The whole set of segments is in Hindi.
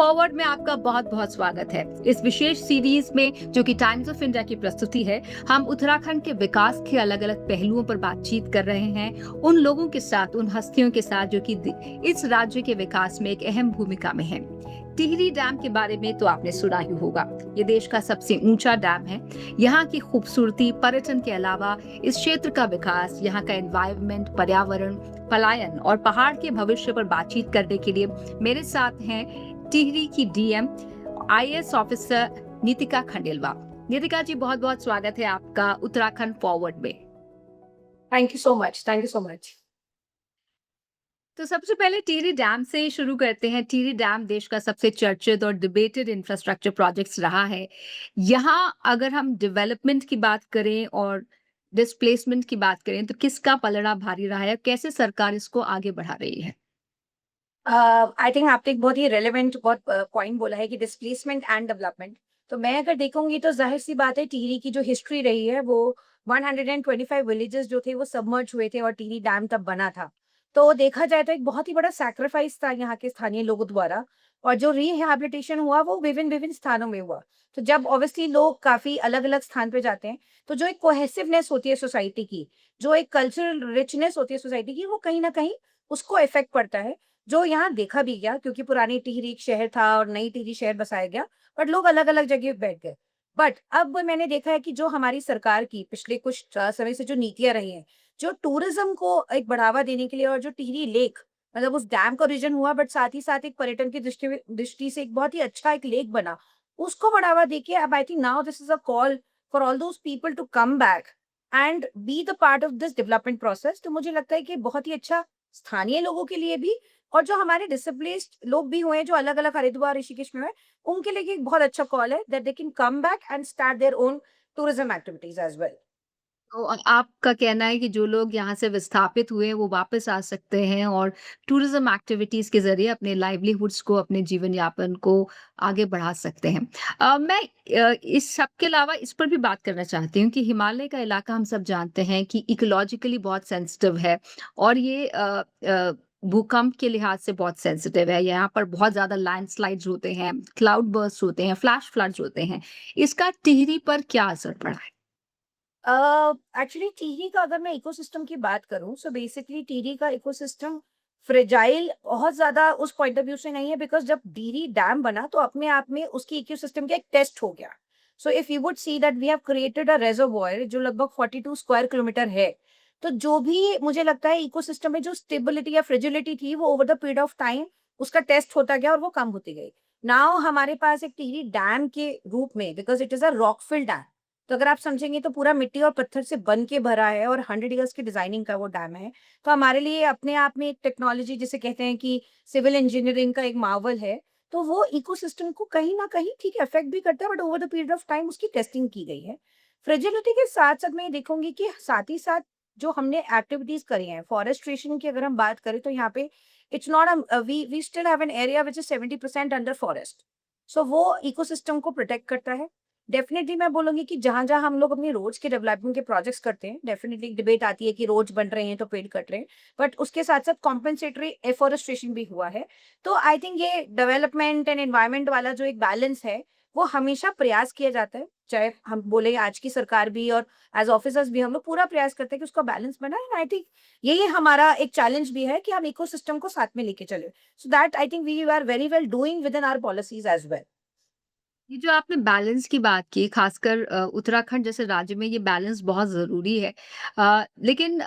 फॉरवर्ड में आपका बहुत-बहुत स्वागत है। इस विशेष सीरीज में जो कि टाइम्स ऑफ इंडिया की प्रस्तुति है, हम उत्तराखंड के विकास के अलग-अलग पहलुओं पर बातचीत कर रहे हैं, उन लोगों के साथ, उन हस्तियों के साथ जो कि इस राज्य के विकास में एक अहम भूमिका में हैं। टिहरी डैम के बारे में तो आपने सुना ही होगा। ये देश का सबसे ऊंचा डैम है। यहाँ की खूबसूरती, पर्यटन के अलावा इस क्षेत्र का विकास, यहाँ का एनवायरनमेंट, पर्यावरण, पलायन और पहाड़ के भविष्य पर बातचीत करने के लिए मेरे साथ हैं टिहरी की DM IAS officer Nitika Khandelwal. Nitika ji, बहुत बहुत स्वागत है आपका उत्तराखंड फॉरवर्ड में। Thank you so much, thank you so much. तो सबसे पहले टिहरी डैम से शुरू करते हैं। टिहरी डैम देश का सबसे चर्चित और डिबेटेड इंफ्रास्ट्रक्चर प्रोजेक्ट्स रहा है। यहाँ अगर हम डेवलपमेंट की बात करें और डिस्प्लेसमेंट की बात करें तो किसका पलड़ा भारी रहा है? कैसे सरकार इसको आगे बढ़ा रही है? आई थिंक आपने एक बहुत ही रेलेवेंट बहुत पॉइंट बोला है कि डिस्प्लेसमेंट एंड डेवलपमेंट। तो मैं अगर देखूंगी तो जाहिर सी बात है, टिहरी की जो हिस्ट्री रही है वो 125 विलेजेस जो थे वो सबमर्ज हुए थे और टिहरी डैम तब बना था। तो देखा जाए तो एक बहुत ही बड़ा सैक्रिफाइस था यहाँ के स्थानीय लोगों द्वारा। और जो रिहैबिलिटेशन हुआ वो विभिन्न विभिन्न स्थानों में हुआ। तो जब ऑब्वियसली लोग काफी अलग अलग स्थान पे जाते हैं, तो जो एक कोहेसिवनेस होती है सोसाइटी की, जो एक कल्चरल रिचनेस होती है सोसाइटी की, वो कहीं ना कहीं उसको इफेक्ट पड़ता है। जो यहाँ देखा भी गया, क्योंकि पुरानी टिहरी एक शहर था और नई टिहरी शहर बसाया गया, बट लोग अलग-अलग जगह बैठ गए। बट अब मैंने देखा है कि जो हमारी सरकार की पिछले कुछ समय से जो नीतियाँ रही हैं, जो टूरिज़्म को एक बढ़ावा देने के लिए, और जो टिहरी लेक मतलब उस डैम का ओरिजिन हुआ, बट साथ ही साथ एक पर्यटन की दृष्टि से एक बहुत ही अच्छा एक लेक बना। उसको बढ़ावा देके अब I think now this is a call for all those people to come back and be the part of this development process. तो मुझे लगता है कि बहुत ही अच्छा स्थानीय लोगों के लिए भी, और जो हमारे डिसिप्लिस्ड लोग भी हुए हैं, जो अलग-अलग हरिद्वार, ऋषिकेश में हुए, उनके लिए एक बहुत अच्छा कॉल है that they can come back and start their own tourism activities as well. तो आपका कहना है कि जो लोग यहाँ से विस्थापित हुए हैं वो वापस आ सकते हैं और टूरिज्म एक्टिविटीज के ज़रिए अपने लाइवलीहुड्स को, अपने जीवन यापन को आगे बढ़ा सकते हैं। मैं इस सब के अलावा इस पर भी बात करना चाहती हूँ कि हिमालय का इलाका हम सब जानते हैं कि इकोलॉजिकली बहुत सेंसिटिव है और ये भूकंप के लिहाज से बहुत सेंसिटिव है। यहाँ पर बहुत ज़्यादा लैंडस्लाइड्स होते हैं, क्लाउड बर्स्ट होते हैं, फ्लैश फ्लड्स होते हैं। इसका टिहरी पर क्या असर पड़ा है? एक्चुअली टिहरी का अगर मैं इकोसिस्टम की बात करूं, सो बेसिकली टिहरी का इकोसिस्टम फ्रेजाइल बहुत ज्यादा उस पॉइंट ऑफ व्यू से नहीं है, बिकॉज जब टिहरी डैम बना तो अपने आप में उसकी इकोसिस्टम का एक टेस्ट हो गया। So if you would see that we have created a reservoir जो लगभग 42 स्क्वायर किलोमीटर है। तो जो भी मुझे लगता है इकोसिस्टम में जो स्टेबिलिटी या फ्रेजिलिटी थी, वो over the period of time उसका टेस्ट होता गया और वो कम होती गई। नाउ हमारे पास एक टिहरी डैम के रूप में, because it is a rockfill dam, तो अगर आप समझेंगे तो पूरा मिट्टी और पत्थर से बन के भरा है और 100 इयर्स की डिजाइनिंग का वो डैम है। तो हमारे लिए अपने आप में एक टेक्नोलॉजी जिसे कहते हैं कि सिविल इंजीनियरिंग का एक मार्वल है। तो वो इकोसिस्टम को कहीं ना कहीं ठीक है अफेक्ट भी करता है, but over the period of time उसकी टेस्टिंग की गई है। फ्रेजिलिटी के साथ साथ मैं ये देखूंगी कि साथ ही साथ जो हमने एक्टिविटीज करी हैं फॉरेस्ट्रेशन की, अगर हम बात करें तो यहाँ पे it's not we still have an area which is 70% under forest. So वो इकोसिस्टम को प्रोटेक्ट करता है। डेफिनेटली मैं बोलूँगी कि जहाँ-जहाँ हम लोग अपनी रोड्स के डेवलपमेंट के प्रोजेक्ट्स करते हैं, डेफिनेटली एक डिबेट आती है कि रोड्स बन रहे हैं तो पेड़ कट रहे हैं, बट उसके साथ-साथ कॉम्पेंसेटरी एफॉरेस्टेशन भी हुआ है। तो आई थिंक ये डेवलपमेंट एंड एनवायरनमेंट वाला जो एक बैलेंस है, वो हमेशा प्रयास किया जाता है। चाहे हम बोले आज की सरकार भी और एज़ ऑफिसर्स भी हम लोग पूरा प्रयास करते हैं कि उसका बैलेंस बनाए, एंड आई थिंक यही हमारा एक चैलेंज भी है कि हम इकोसिस्टम को साथ में लेके चलें। So that I think we are very well doing within our policies as well. ये जो आपने बैलेंस की बात की, खासकर उत्तराखंड जैसे राज्य में ये बैलेंस बहुत ज़रूरी है। लेकिन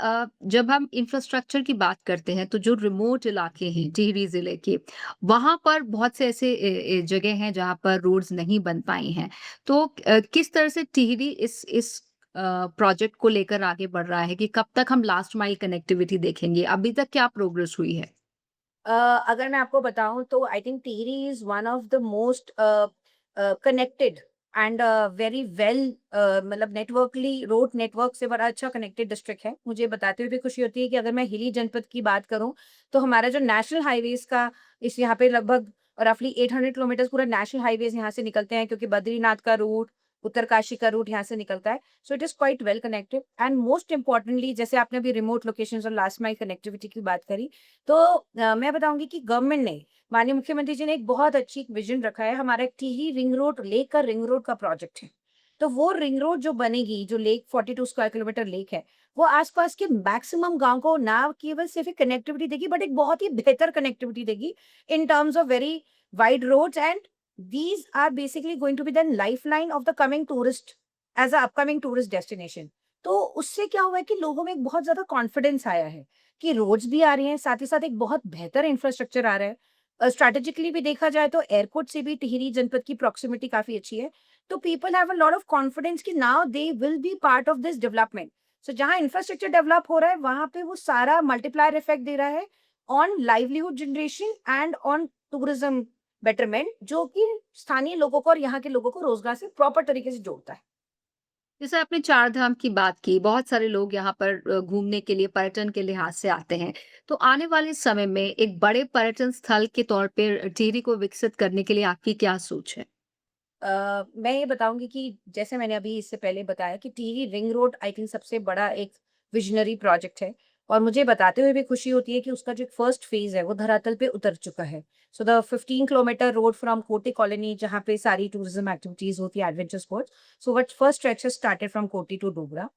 जब हम इंफ्रास्ट्रक्चर की बात करते हैं तो जो रिमोट इलाके हैं टिहरी ज़िले के, वहाँ पर बहुत से ऐसे जगह हैं जहाँ पर रोड्स नहीं बन पाई हैं। तो किस तरह से टिहरी इस प्रोजेक्ट को लेकर आगे बढ़ रहा है कि कब तक हम लास्ट माइल कनेक्टिविटी देखेंगे? अभी तक क्या प्रोग्रेस हुई है? अ, अगर मैं आपको बताऊँ तो I think Tehri is one of the most connected and very well मतलब नेटवर्कली रोड नेटवर्क से बड़ा अच्छा कनेक्टेड डिस्ट्रिक्ट है। मुझे बताते हुए भी खुशी होती है कि अगर मैं हिली जनपद की बात करूँ, तो हमारा जो नेशनल हाईवेज़ का इस यहाँ पे लगभग रफली 800 किलोमीटर्स पूरा नेशनल हाईवेज़ यहाँ से निकलते हैं, क्योंकि बद्रीनाथ का रूट, उत्तरकाशी का रूट यहाँ से निकलता है। So it is quite well connected and most importantly जैसे आपने अभी रिमोट लोकेशंस और लास्ट माइल कनेक्टिविटी की बात करी, तो मैं बताऊँगी कि गवर्नमेंट ने, माननीय मुख्यमंत्री जी ने एक बहुत अच्छी एक विज़न रखा है। हमारा एक टिहरी रिंग रोड, लेक का रिंग रोड का प्रोजेक्ट है। तो वो रिंग रोड जो बनेगी, जो लेक 42 स्क्वायर किलोमीटर लेक है, वो आस-पास के मैक्सिमम गाँव को ना केवल सिर्फ़ एक कनेक्टिविटी देगी, बट एक बहुत ही बेहतर कनेक्टिविटी देगी in terms of very wide roads and these are basically going to be the lifeline of the coming tourist as a upcoming tourist destination. तो उससे क्या हुआ है कि लोगों में एक बहुत ज्यादा कॉन्फिडेंस आया है कि रोड्स भी आ रही हैं, साथ ही साथ एक बहुत बेहतर इंफ्रास्ट्रक्चर आ रहा है। स्ट्रैटेजिकली भी देखा जाए तो एयरपोर्ट से भी टिहरी जनपद की प्रॉक्सिमिटी काफी अच्छी है। तो people have a lot of confidence कि now they will be part of this development. So जहाँ इंफ्रास्ट्रक्चर डेवलप हो रहा है वहां पे वो सारा मल्टीप्लायर इफेक्ट दे रहा है on livelihood generation and on tourism betterment, जो कि स्थानीय लोगों को और यहाँ के लोगों को रोजगार से प्रॉपर तरीके से जोड़ता है। जैसे आपने चार धाम की बात की, बहुत सारे लोग यहाँ पर घूमने के लिए, पर्यटन के लिहाज से आते हैं। तो आने वाले समय में एक बड़े पर्यटन स्थल के तौर पे टिहरी को विकसित करने के लिए आपकी क्या सोच है? मैं ये बताऊंगी कि जैसे मैंने अभी इससे पहले बताया कि Tehri ring road I think सबसे बड़ा एक विजनरी प्रोजेक्ट है, और मुझे बताते हुए भी खुशी होती है कि उसका जो फर्स्ट फेज है वो धरातल पे उतर चुका है। So the 15 kilometre road from Koti colony, जहाँ पे सारी टूरिज्म एक्टिविटीज होती है, adventure sports, so what first stretch started from Koti to Dogra.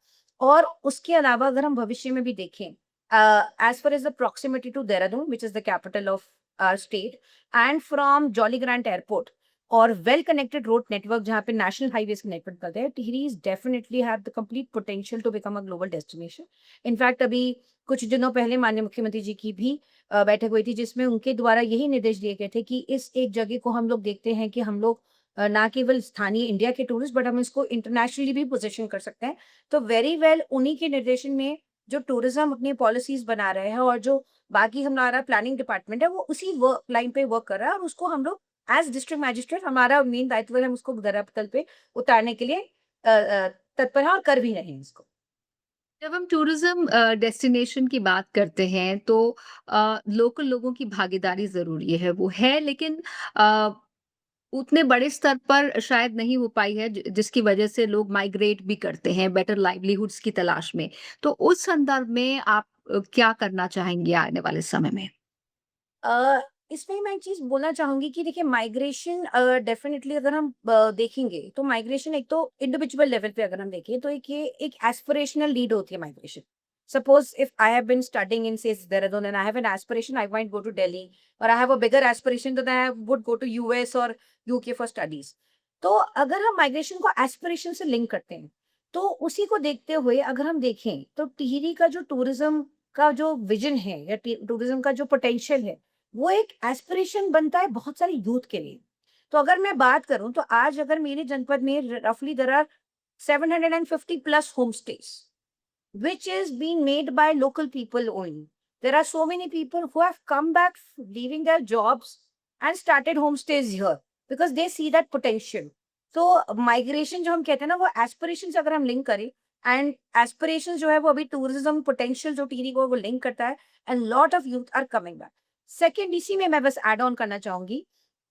और उसके अलावा अगर हम भविष्य में भी देखें, as far as the proximity to Dehradun which is the capital of our state, and from Jolly Grant airport और वेल कनेक्टेड रोड नेटवर्क जहाँ पे नेशनल हाईवेज कनेक्ट करते हैं, Tehri is definitely have the complete potential to become a global destination. In fact अभी कुछ दिनों पहले माननीय मुख्यमंत्री जी की भी बैठक हुई थी, जिसमें उनके द्वारा यही निर्देश दिए गए थे कि इस एक जगह को हम लोग देखते हैं कि हम लोग ना केवल स्थानीय इंडिया के टूरिस्ट, बट हम इसको इंटरनेशनली भी पोजिशन कर सकते हैं। तो वेरी वेल उन्हीं के निर्देशन में जो टूरिज्म अपनी पॉलिसीज बना रहे हैं और जो बाकी हमारा प्लानिंग डिपार्टमेंट है वो उसी वर्क लाइन पे वर्क कर रहा है, और उसको हम लोग एज डिस्ट्रिक्ट मैजिस्ट्रेट हमारा मेन दायित्व है, हम उसको धरातल पे उतारने के लिए तत्पर हैं और कर भी रहे हैं इसको। जब हम टूरिज्म डेस्टिनेशन की बात करते हैं तो लोकल लोगों की भागीदारी ज़रूरी है, वो है, लेकिन अ, उतने बड़े स्तर पर शायद नहीं हो पाई है जिसकी वजह से लोग माइग्रेट भी करते हैं बेटर लाइवलीहुड्स की तलाश में। तो उस संदर्भ में आप क्या करना चाहेंगे आने वाले समय में? अ, इसमें मैं एक चीज़ बोलना चाहूँगी कि देखिए माइग्रेशन डेफ़िनिटली अगर हम देखेंगे तो माइग्रेशन एक तो इंडिविजुअल लेवल पे अगर हम देखें तो एक ये एक एस्पिरेशनल नीड होती है migration. Suppose if I have been studying in से Dehradun and I have an aspiration I might go to Delhi, और I have a bigger aspiration that I would go to US और यूके फॉर स्टडीज़। तो अगर हम माइग्रेशन को एस्पिरेशन से लिंक करते हैं, तो उसी को देखते हुए अगर हम देखें तो टिहरी का जो टूरिज़्म का जो विज़न है या टूरिज़्म का जो पोटेंशियल है, वो एक एस्पिरेशन बनता है बहुत सारे यूथ के लिए। तो अगर मैं बात करूँ तो आज अगर मेरे जनपद में रफली there are 750 plus home stage which is being made by local people only. There are so many people who have come back leaving their jobs and started homestays here because they see that potential. तो माइग्रेशन जो हम कहते हैं ना वो एस्पिरेशन से अगर हम लिंक करें, एंड एस्पिरेशन जो है वो अभी टूरिज्म पोटेंशियल जो टिहरी को वो लिंक करता है, and lot of youth are coming back. Second इसी में मैं बस एड ऑन करना चाहूंगी,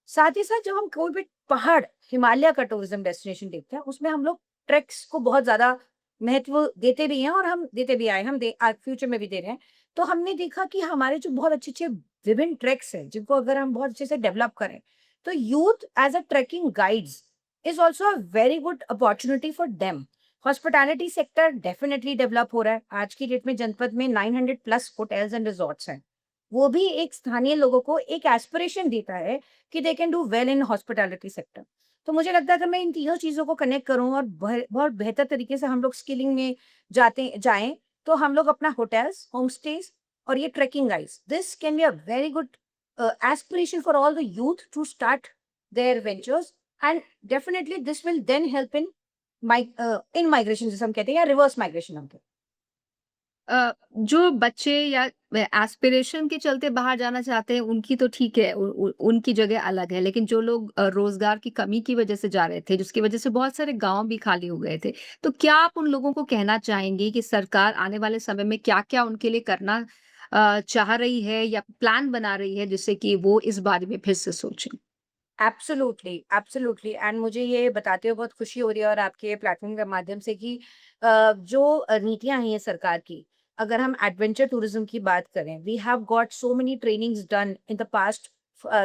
साथ ही साथ जब हम कोई भी पहाड़ हिमालय का टूरिज्म डेस्टिनेशन देखते हैं उसमें हम लोग ट्रैक्स को बहुत ज्यादा महत्व देते भी हैं और हम देते भी आए, हम फ्यूचर में भी दे रहे हैं। तो हमने देखा कि हमारे जो बहुत अच्छे अच्छे विभिन्न ट्रैक्स हैं जिनको अगर हम बहुत अच्छे से डेवलप करें, तो youth as a trekking guides is also a very good opportunity for them. Hospitality sector definitely develop हो रहा है। आज की डेट में जनपद में 900 प्लस होटल्स एंड रिजॉर्ट्स हैं। वो भी एक स्थानीय लोगों को एक एस्पिरेशन देता है कि they can do well in hospitality sector. तो मुझे लगता है अगर मैं इन तीनों चीज़ों को कनेक्ट करूँ और बहुत बेहतर तरीके से हम लोग स्किलिंग में जाएँ, तो हम लोग अपना होटल्स, होम स्टेज़ और ये trekking guides, this can be a very good aspiration for all the youth to start their ventures, and definitely this will then help in migration जिसे हम कहते हैं, या रिवर्स माइग्रेशन हम कहते हैं। जो बच्चे या एस्पिरेशन के चलते बाहर जाना चाहते हैं उनकी तो ठीक है, उनकी जगह अलग है, लेकिन जो लोग रोजगार की कमी की वजह से जा रहे थे, जिसकी वजह से बहुत सारे गांव भी खाली हो गए थे, तो क्या आप उन लोगों को कहना चाहेंगे कि सरकार आने वाले समय में क्या-क्या उनके लिए करना चाह रही है या प्लान बना रही है जिससे कि वो इस बारे में फिर से सोचें? एब्सोल्युटली, एब्सोल्युटली एंड मुझे ये बताते हुए बहुत खुशी हो रही है और आपके प्लेटफ़ॉर्म के माध्यम से कि जो नीतियाँ हैं ये सरकार की, अगर हम एडवेंचर टूरिज़्म की बात करें, we have got so many trainings done in the past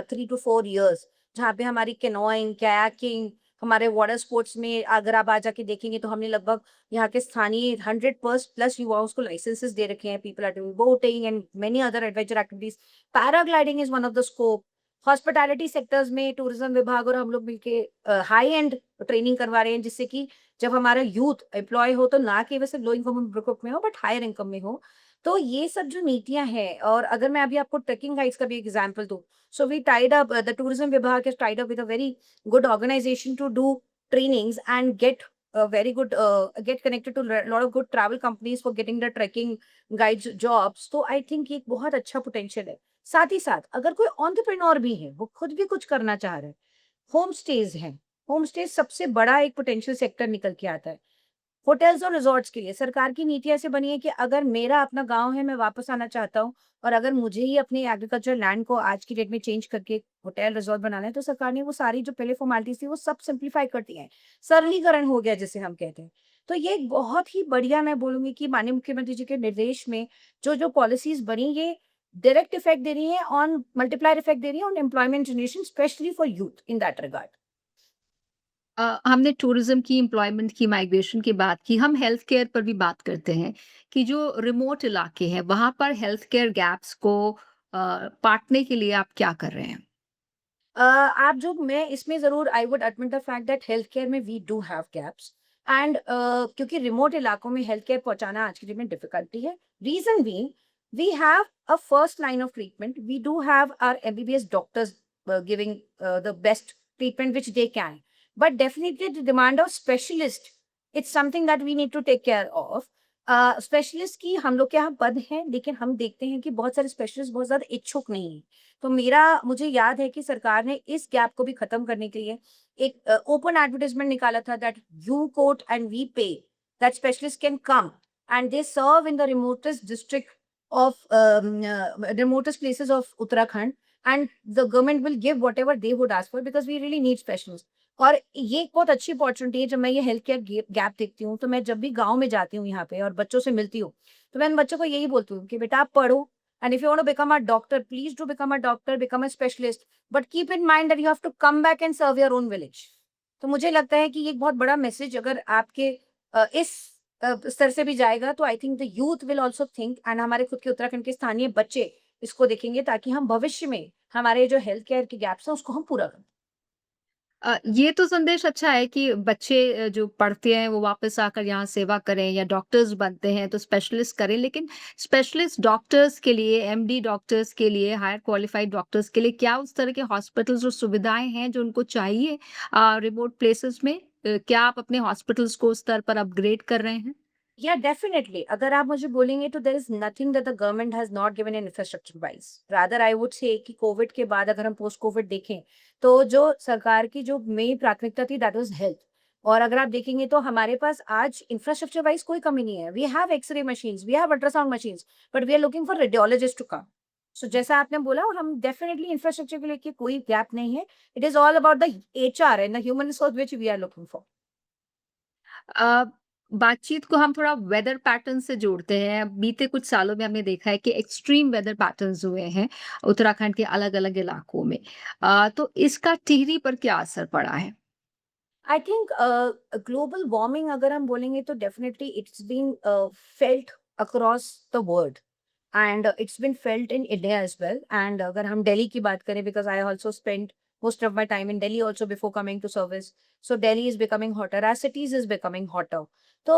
3 to 4 years जहाँ पे हमारी कैनोइंग, कयाकिंग, हमारे वाटर स्पोर्ट्स में अगर आप आज जाके देखेंगे तो हमने लगभग यहाँ के स्थानीय 100 प्लस युवाओं को लाइसेंसेस दे रखे हैं। People are doing boating and many other adventure activities. Paragliding is one of the scope. Hospitality sectors में टूरिज्म विभाग और हम लोग मिलके हाई एंड ट्रेनिंग करवा रहे हैं जिससे कि जब हमारा यूथ एम्प्लॉय हो तो ना केवल सिर्फ लो इनकम ग्रुप में हो बट हायर इनकम में हो। तो ये सब जो नीतियां हैं और अगर मैं अभी आपको ट्रेकिंग गाइड्स का भी एग्जांपल दूं, so we tied up the tourism विभाग is tied up with a very good organisation to do trainings and get very good get connected to lot of good travel companies for getting the trekking guides jobs। तो आई थिंक ये एक बहुत अच्छा पोटेंशियल है। साथ ही साथ अगर कोई एंटरप्रेन्योर भी है, वो खुद भी कुछ करना चाह रहा है, होम स्टेज हैं। होम स्टेज सबसे बड़ा एक पोटेंशियल सेक्टर निकल के आता है। होटल्स और रिज़ॉर्ट्स के लिए सरकार की नीति ऐसे बनी है कि अगर मेरा अपना गाँव है, मैं वापस आना चाहता हूँ और अगर मुझे ही अपनी एग्रीकल्चर लैंड को आज की डेट में चेंज करके होटल, रिज़ॉर्ट बनाना है, तो सरकार ने वो सारी जो पहले फ़ॉर्मेलिटीज़ थी, वो सब सिम्प्लीफाई कर दी हैं। सरलीकरण हो गया जिसे हम कहते हैं। तो ये एक बहुत ही बढ़िया मैं बोलूँगी कि माननीय मुख्यमंत्री जी के निर्देश में जो-जो पॉलिसीज़ बनी, ये डायरेक्ट इफ़ेक्ट दे रही हैं ऑन मल्टीप्लायर इफ़ेक्ट दे रही हैं on employment generation specially for youth in that regard. हमने टूरिज्म की, एम्प्लॉयमेंट की, माइग्रेशन की बात की, हम हेल्थ केयर पर भी बात करते हैं कि जो रिमोट इलाके हैं, वहाँ पर हेल्थ केयर गैप्स को पाटने के लिए आप क्या कर रहे हैं? आप जो मैं इसमें ज़रूर I would admit the fact that health care में we do have gaps and क्योंकि रिमोट इलाकों में हेल्थ केयर पहुँचाना आज की डेट में डिफ़िकल्टी है। Reason being we have a first line of treatment, we do have our MBBS doctors giving the best treatment which they can, but definitely the demand of specialist, it's something that we need to take care of। Specialist की हम लोग के यहाँ पद हैं, लेकिन हम देखते हैं कि बहुत सारे स्पेशलिस्ट बहुत ज़्यादा इच्छुक नहीं हैं। तो मेरा मुझे याद है कि सरकार ने इस गैप को भी खत्म करने के लिए एक ओपन एडवर्टाइजमेंट निकाला था that you quote and we pay, that specialist can come and they serve in the remotest district of remotest places of Uttarakhand, and the government will give whatever they would ask for because we really need specialists। और ये एक बहुत अच्छी अपॉर्चुनिटी है। जब मैं ये हेल्थ केयर गैप देखती हूँ, तो मैं जब भी गाँव में जाती हूँ यहाँ पे और बच्चों से मिलती हूँ, तो मैं उन बच्चों को यही बोलती हूँ कि बेटा आप पढ़ो and if you want to become a doctor, please do become a doctor, become a specialist, but keep in mind that you have to come back and serve your own village. तो मुझे लगता है कि ये एक बहुत बड़ा मैसेज अगर आपके इस स्तर से भी जाएगा तो I think the youth will also think and हमारे खुद के उत्तराखंड के स्थानीय बच्चे इसको देखेंगे ताकि हम भविष्य में हमारे जो हेल्थ केयर के गैप्स हैं उसको हम पूरा करें। ये तो संदेश अच्छा है कि बच्चे जो पढ़ते हैं वो वापस आकर यहाँ सेवा करें या डॉक्टर्स बनते हैं तो स्पेशलिस्ट करें, लेकिन स्पेशलिस्ट डॉक्टर्स के लिए, एमडी डॉक्टर्स के लिए, हायर क्वालिफाइड डॉक्टर्स के लिए क्या उस तरह के हॉस्पिटल्स और सुविधाएं हैं जो उनको चाहिए रिमोट प्लेसेस में? क्या आप अपने हॉस्पिटल्स को उस स्तर पर अपग्रेड कर रहे हैं? या डेफिनेटली अगर आप मुझे बोलेंगे तो there is nothing that the government has not given in infrastructure wise. Rather I would say कि कोविड के बाद अगर हम पोस्ट कोविड देखें तो जो सरकार की जो मेन प्राथमिकता थी दैट वाज हेल्थ। और अगर आप देखेंगे तो हमारे पास आज इंफ्रास्ट्रक्चर वाइज कोई कमी नहीं है। We have x-ray machines, we have ultrasound machines, but we are looking for radiologist to come. So जैसा आपने बोला, हम डेफिनेटली इंफ्रास्ट्रक्चर को लेके कोई गैप नहीं है। It is all about the HR and the human resource which we are looking for. Uh, बातचीत को हम थोड़ा वेदर पैटर्न से जोड़ते हैं। बीते कुछ सालों में हमने देखा है कि एक्सट्रीम वेदर पैटर्न्स हुए हैं उत्तराखंड के अलग-अलग इलाकों में। तो इसका टिहरी पर क्या असर पड़ा है? आई थिंक ग्लोबल वार्मिंग अगर हम बोलेंगे तो definitely it's been felt across the world and it's been felt in India as well. And अगर हम दिल्ली की बात करें, because I also spend most of my time in Delhi also before coming to service, so Delhi is becoming hotter, our cities is becoming hotter। तो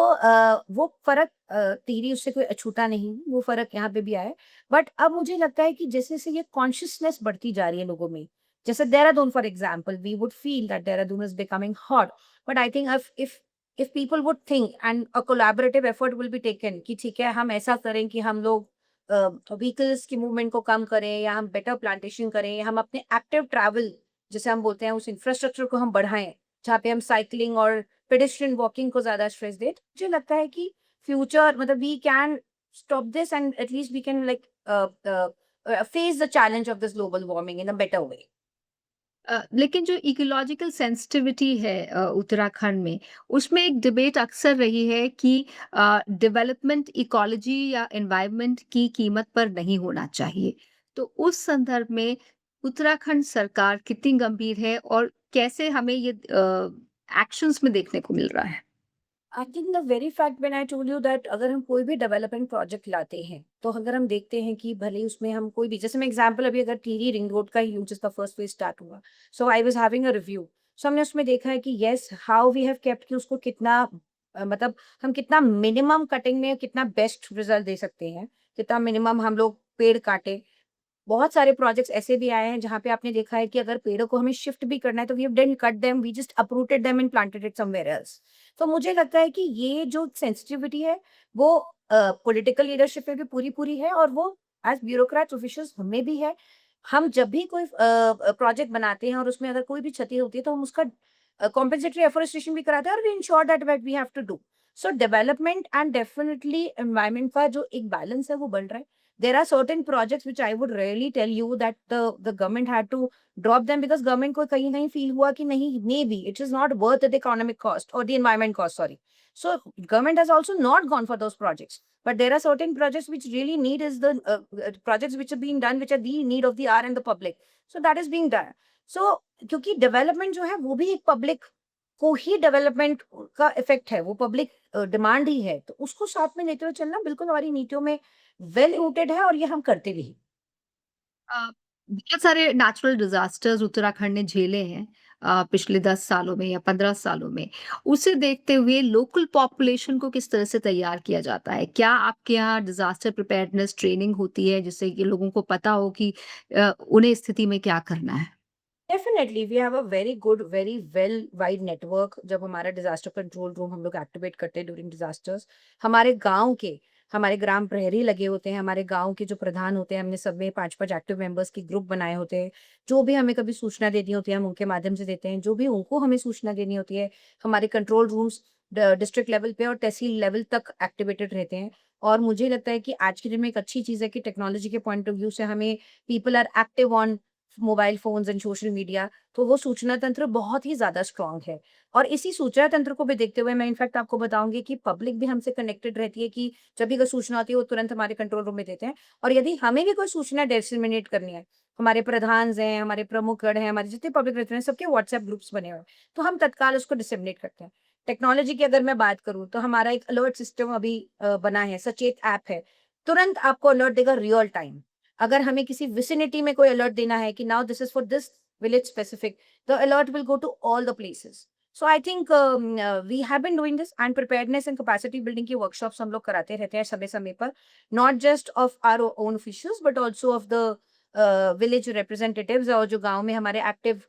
वो फर्क टिहरी उससे कोई अछूता नहीं, वो फर्क यहाँ पे भी आया है। बट अब मुझे लगता है कि जैसे से ये कॉन्शियसनेस बढ़ती जा रही है लोगों में, जैसे Dehradun for example, we would feel that Dehradun is becoming hot, but I think if people would think and a collaborative effort will be taken कि ठीक है हम ऐसा करें कि हम लोग व्हीकल्स की मूवमेंट को कम करें या हम बेटर प्लांटेशन करें या हम अपने एक्टिव ट्रैवल जैसे हम बोलते हैं उस इंफ्रास्ट्रक्चर को हम बढ़ाएं जहाँ पे हम साइकिलिंग और पेडेस्ट्रियन वॉकिंग को ज्यादा स्ट्रेस दें। तो मुझे लगता है कि फ्यूचर मतलब we can stop this and at least we can like face the challenge of this global warming in a better way. लेकिन जो इकोलॉजिकल सेंसिटिविटी है उत्तराखंड में, उसमें एक डिबेट अक्सर रही है कि डेवलपमेंट इकोलॉजी या एनवायरनमेंट की कीमत पर नहीं होना चाहिए। तो उस संदर्भ में उत्तराखंड सरकार कितनी गंभीर है और कैसे हमें ये एक्शंस में देखने को मिल रहा है? I think the very fact when I told you that अगर हम कोई भी डेवलपमेंट प्रोजेक्ट लाते हैं, तो अगर हम देखते हैं कि भले ही उसमें हम कोई भी, जैसे मैं एग्जांपल अभी अगर टिहरी रिंग रोड का ही लूँ जिसका फर्स्ट फेज स्टार्ट हुआ, so I was having a review. So हमने उसमें देखा है कि yes how we have kept कि उसको कितना मतलब हम कितना मिनिमम कटिंग में कितना बेस्ट रिजल्ट दे सकते हैं, कितना मिनिमम हम लोग पेड़ काटे। बहुत सारे प्रोजेक्ट्स ऐसे भी आए हैं जहाँ पे आपने देखा है कि अगर पेड़ों को हमें शिफ्ट भी करना है तो we didn't cut them, we just uprooted them and planted it somewhere else. तो मुझे लगता है कि ये जो सेंसिटिविटी है वो पॉलिटिकल लीडरशिप में भी पूरी-पूरी है और वो एज़ ब्यूरोक्रेट्स ऑफिशियल्स हमें भी है। हम जब भी कोई प्रोजेक्ट बनाते हैं और उसमें अगर कोई भी क्षति होती है तो हम उसका कॉम्पेंसेटरी एफोरेस्टेशन भी कराते हैं और we ensure that what we have to do. So development and definitely environment का जो एक बैलेंस है वो बन रहा है। There are certain projects which I would really tell you that the government had to drop them because government को कहीं नहीं feel हुआ कि नहीं, maybe it is not worth the economic cost or the environment cost, sorry. So government has also not gone for those projects, but there are certain projects which really need is the projects which are being done which are the need of the hour and the public, so that is being done. So क्योंकि development जो है वो भी एक public को ही डेवलपमेंट का इफेक्ट है, वो पब्लिक डिमांड ही है, तो उसको साथ में लेते हुए चलना बिल्कुल हमारी नीतियों में वेल रूटेड है और ये हम करते भी हैं। बहुत सारे नेचुरल डिजास्टर्स उत्तराखंड ने झेले हैं पिछले 10 सालों में या 15 सालों में। उसे देखते हुए लोकल पॉपुलेशन को किस तरह से तैयार किया जाता है? क्या आपके यहाँ डिजास्टर प्रिपेयर्डनेस ट्रेनिंग होती है जिससे कि लोगों को पता हो कि उन्हें इस स्थिति में क्या करना है? Definitely we have a very good very well wide network. जब हमारा डिजास्टर कंट्रोल रूम हम लोग एक्टिवेट करते हैं ड्यूरिंग डिजास्टर्स, हमारे गांव के हमारे ग्राम प्रहरी लगे होते हैं, हमारे गांव के जो प्रधान होते हैं, हमने सब में 5-5 एक्टिव मेंबर्स के ग्रुप बनाए होते हैं। जो भी हमें कभी सूचना देनी होती है हम उनके माध्यम से देते हैं, जो भी उनको हमें सूचना देनी होती है हमारे कंट्रोल रूम्स डिस्ट्रिक्ट लेवल पे और तहसील लेवल तक एक्टिवेटेड रहते हैं। और मुझे लगता है कि आज के दिन में एक अच्छी चीज़ है कि टेक्नोलॉजी के पॉइंट ऑफ व्यू से हमें people are active on mobile phones and social media, तो वो सूचना तंत्र बहुत ही ज़्यादा स्ट्रॉन्ग है। और इसी सूचना तंत्र को भी देखते हुए मैं इनफैक्ट आपको बताऊँगी कि पब्लिक भी हमसे कनेक्टेड रहती है कि जब भी कोई सूचना होती है, वो तुरंत हमारे कंट्रोल रूम में देते हैं। और यदि हमें भी कोई सूचना डिसेमिनेट करनी है, हमारे प्रधान्स हैं, हमारे प्रमुखगण हैं, हमारे जितने पब्लिक रहते हैं, सबके व्हाट्सएप ग्रुप्स बने हुए हैं, तो हम तत्काल उसको डिसेमिनेट करते हैं। टेक्नोलॉजी की अगर मैं बात करूँ, तो हमारा एक अलर्ट सिस्टम अभी बना है, सचेत ऐप है। तुरंत आपको अलर्ट देगा रियल टाइम। अगर हमें किसी विसिनिटी में कोई अलर्ट देना है कि now this is for this village specific, the alert will go to all the places. So I think we have been doing this and preparedness and capacity building की वर्कशॉप्स हम लोग कराते रहते हैं समय समय पर, not just of our own officials but also of the village representatives, और जो गांव में हमारे एक्टिव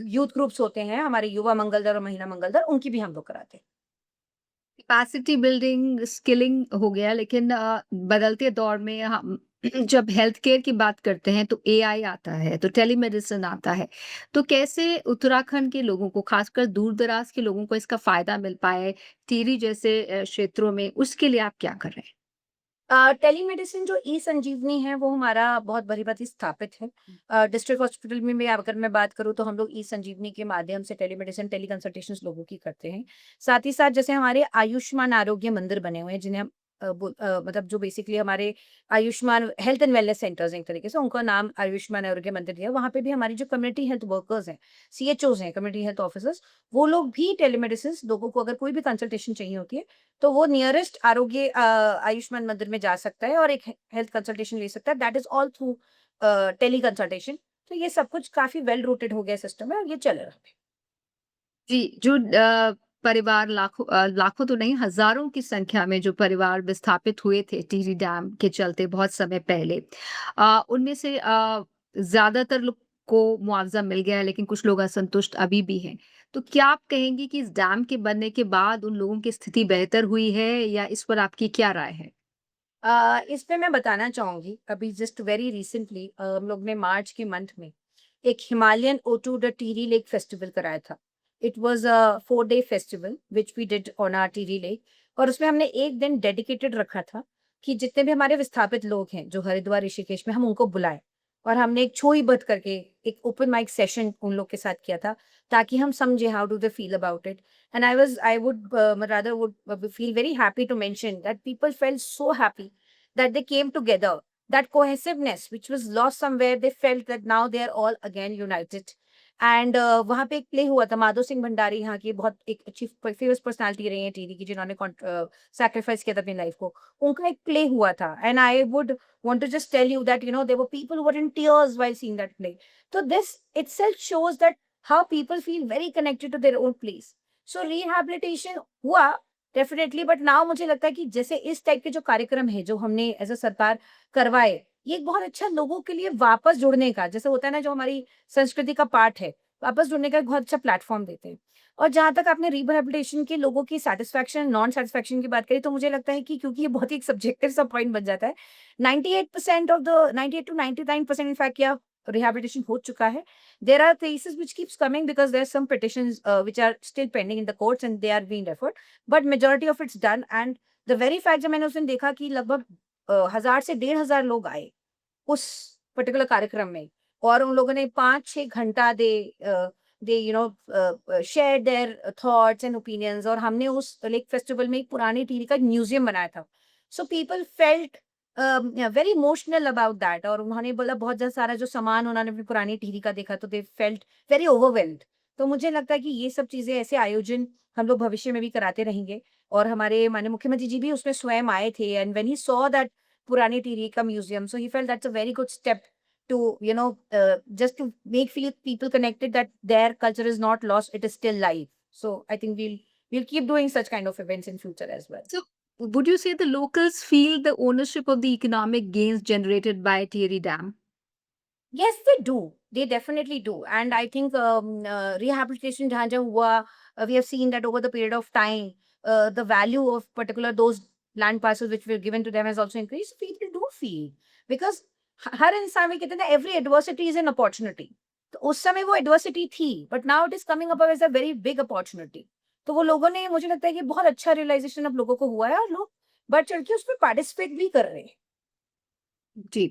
यूथ ग्रुप्स होते हैं, हमारे युवा मंगल दल और महिला मंगल दल, उनकी भी हम लोग कराते हैं। कैपेसिटी बिल्डिंग, स्किलिंग हो गया, लेकिन बदलते दौर में हम जब हेल्थ केयर की बात करते हैं तो एआई आता है, तो टेलीमेडिसिन आता है। तो कैसे उत्तराखंड के लोगों को, खासकर दूर-दराज के लोगों को इसका फ़ायदा मिल पाए, टिहरी जैसे क्षेत्रों में, उसके लिए आप क्या कर रहे हैं? टेलीमेडिसिन जो ई संजीवनी है वो हमारा बहुत भली-भांति स्थापित है। डिस्ट्रिक्ट हॉस्पिटल में भी अगर मैं बात करूँ तो हम लोग ई संजीवनी के माध्यम से टेलीमेडिसिन, टेलीकंसल्टेशंस लोगों की करते हैं। साथ ही साथ जैसे हमारे आयुष्मान आरोग्य मंदिर बने हुए हैं जिन्हें हम मतलब जो बेसिकली हमारे Ayushman health and wellness centres हैं एक तरीके से, उनका नाम आयुष्मान आरोग्य मंदिर दिया है। वहाँ पे भी हमारी जो कम्युनिटी हेल्थ वर्कर्स हैं, सीएचओज़ हैं, कम्युनिटी हेल्थ ऑफिसर्स, वो लोग भी टेलीमेडिसिन लोगों को अगर कोई भी कंसल्टेशन चाहिए होती है तो वो नियरेस्ट आरोग्य आयुष्मान मंदिर में जा सकता है और एक हेल्थ कंसल्टेशन ले सकता है। That is all through teleconsultation. तो ये सब कुछ काफी वेल रूटेड हो गया सिस्टम है और ये चल रहा है। जी, जो परिवार लाखों तो नहीं, हज़ारों की संख्या में जो परिवार विस्थापित हुए थे टिहरी डैम के चलते बहुत समय पहले, उनमें से ज़्यादातर लोग को मुआवज़ा मिल गया है, लेकिन कुछ लोग असंतुष्ट अभी भी हैं। तो क्या आप कहेंगी कि इस डैम के बनने के बाद उन लोगों की स्थिति बेहतर हुई है, या इस पर आपकी क्या राय है? इस पे मैं बताना चाहूंगी, अभी जस्ट वेरी रिसेंटली हम लोग ने मार्च के मंथ में एक Himalayan O to the Tehri lake festival कराया था। It was a 4 day festival which we did on our Tehri lake, और उसमें हमने एक दिन डेडिकेटेड रखा था कि जितने भी हमारे विस्थापित लोग हैं जो हरिद्वार ऋषिकेश में, हम उनको बुलाएं और हमने एक छोई बत करके एक ओपन माइक सेशन उन लोग के साथ किया था, ताकि हम समझे how do they feel about it. And I would rather would feel very happy to mention that people felt so happy that they came together, that cohesiveness which was lost somewhere, they felt that now they are all again united. And वहाँ पे एक प्ले हुआ था, माधो सिंह भंडारी यहाँ की बहुत एक अच्छी फेमस पर्सनालिटी रही है टीवी की, जिन्होंने सैक्रिफाइस किया था अपनी लाइफ को, उनका एक प्ले हुआ था। And I would want to just tell you that there were people who were in tears while seeing that play. तो this itself shows that how people feel very connected to their own place. So rehabilitation हुआ डेफिनेटली, बट नाउ मुझे लगता है कि जैसे इस टाइप के जो कार्यक्रम है जो हमने एज अ सरकार करवाए, ये एक बहुत अच्छा लोगों के लिए वापस जुड़ने का, जैसे होता है ना जो हमारी संस्कृति का पार्ट है, वापस जुड़ने का एक बहुत अच्छा प्लेटफॉर्म देते हैं। और जहाँ तक आपने रिहैबिलिटेशन के लोगों की सैटिस्फैक्शन, नॉन सैटिस्फैक्शन की बात करी, तो मुझे लगता है कि क्योंकि ये बहुत ही एक सब्जेक्टिव सा पॉइंट बन जाता है, 98% ऑफ द 98 टू 99% इनफैक्ट क्या रिहैबिलिटेशन हो चुका है। There are cases which keeps coming because there are some petitions which are still pending in the courts and they are being referred, but majority of it's done। and the very fact जब मैंने उस दिन देखा कि लगभग 1000 से 1500 लोग आए उस पर्टिकुलर कार्यक्रम में, और उन लोगों ने 5-6 घंटा they share their thoughts and opinions, और हमने उस लेक फेस्टिवल में एक पुरानी टीवी का म्यूजियम बनाया था। So people felt very emotional about that, और उन्होंने बोला बहुत सारा जो सामान उन्होंने अपनी पुरानी टीवी का देखा तो दे फेल्ट वेरी ओवरवेल्म्ड। तो मुझे लगता है कि ये सब चीजें, ऐसे आयोजन हम लोग भविष्य में भी कराते रहेंगे, और हमारे माननीय मुख्यमंत्री जी भी उसमें स्वयं आए थे। And when he saw that Purani Tirika का museum, so he felt that's a very good step to just to make feel people connected that their culture is not lost, it is still live. So I think we'll keep doing such kind of events in future as well. So, would you say the locals feel the ownership of the economic gains generated by Tieri Dam? Yes, they do. They definitely do. And I think rehabilitation जहाँ जहाँ हुआ, we have seen that over the period of time, the value of particular those land parcels which were given to them has also increased. People do feel because हर इंसान में कहते हैं ना, every adversity is an opportunity. तो उस समय वो adversity थी, but now it is coming up as a very big opportunity. तो वो लोगों ने, मुझे लगता है कि बहुत अच्छा realization अब लोगों को हुआ है, और लोग बढ़ चढ़ के उसमें participate भी कर रहे हैं। जी,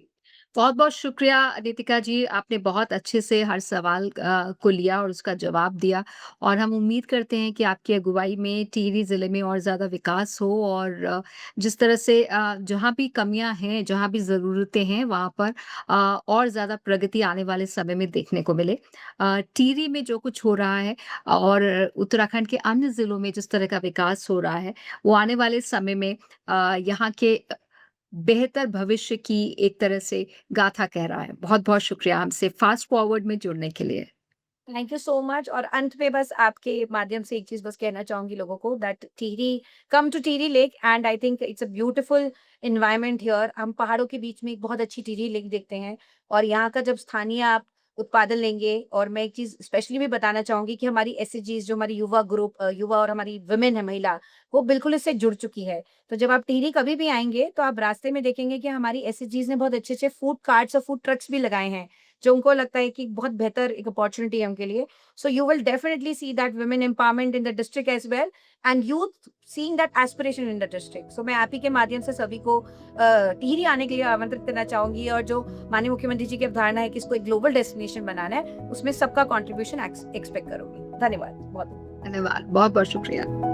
बहुत-बहुत शुक्रिया नितिका जी, आपने बहुत अच्छे से हर सवाल को लिया और उसका जवाब दिया, और हम उम्मीद करते हैं कि आपकी अगुवाई में टिहरी ज़िले में और ज़्यादा विकास हो, और जिस तरह से जहाँ भी कमियाँ हैं, जहाँ भी ज़रूरतें हैं, वहाँ पर और ज़्यादा प्रगति आने वाले समय में देखने को मिले। टिहरी में जो कुछ हो रहा है और उत्तराखंड के अन्य ज़िलों में जिस तरह का विकास हो रहा है, वो आने वाले समय में यहाँ के बेहतर भविष्य की एक तरह से गाथा कह रहा है। बहुत-बहुत शुक्रिया हमसे फास्ट फॉरवर्ड में जुड़ने के लिए। Thank you so much. और अंत में बस आपके माध्यम से एक चीज बस कहना चाहूंगी लोगों को, that Tehri, come to Tehri lake, and I think it's a beautiful environment here. हम पहाड़ों के बीच में एक बहुत अच्छी टिहरी लेक देखते हैं, और यहाँ का जब स्थानीय आप उत्पादन लेंगे, और मैं एक चीज स्पेशली भी बताना चाहूंगी कि हमारी एसएचजीज, जो हमारी युवा ग्रुप, युवा और हमारी वुमेन है, महिला, वो बिल्कुल इससे जुड़ चुकी है। तो जब आप टिहरी कभी भी आएंगे तो आप रास्ते में देखेंगे कि हमारी एसएचजीज ने बहुत अच्छे अच्छे फूड कार्ट्स और फूड ट्रक्स भी लगाए हैं, जो उनको लगता है कि बहुत बेहतर एक अपॉर्चुनिटी है उनके लिए। So you will definitely see that women empowerment in the district as well, and youth seeing that aspiration in the district. So मैं आप ही के माध्यम से सभी को टिहरी आने के लिए आमंत्रित करना चाहूंगी, और जो माननीय मुख्यमंत्री जी की अवधारणा है कि इसको एक ग्लोबल डेस्टिनेशन बनाना है, उसमें सबका कॉन्ट्रीब्यूशन एक्सपेक्ट करूंगी। धन्यवाद बहुत। धन्यवाद, बहुत-बहुत शुक्रिया।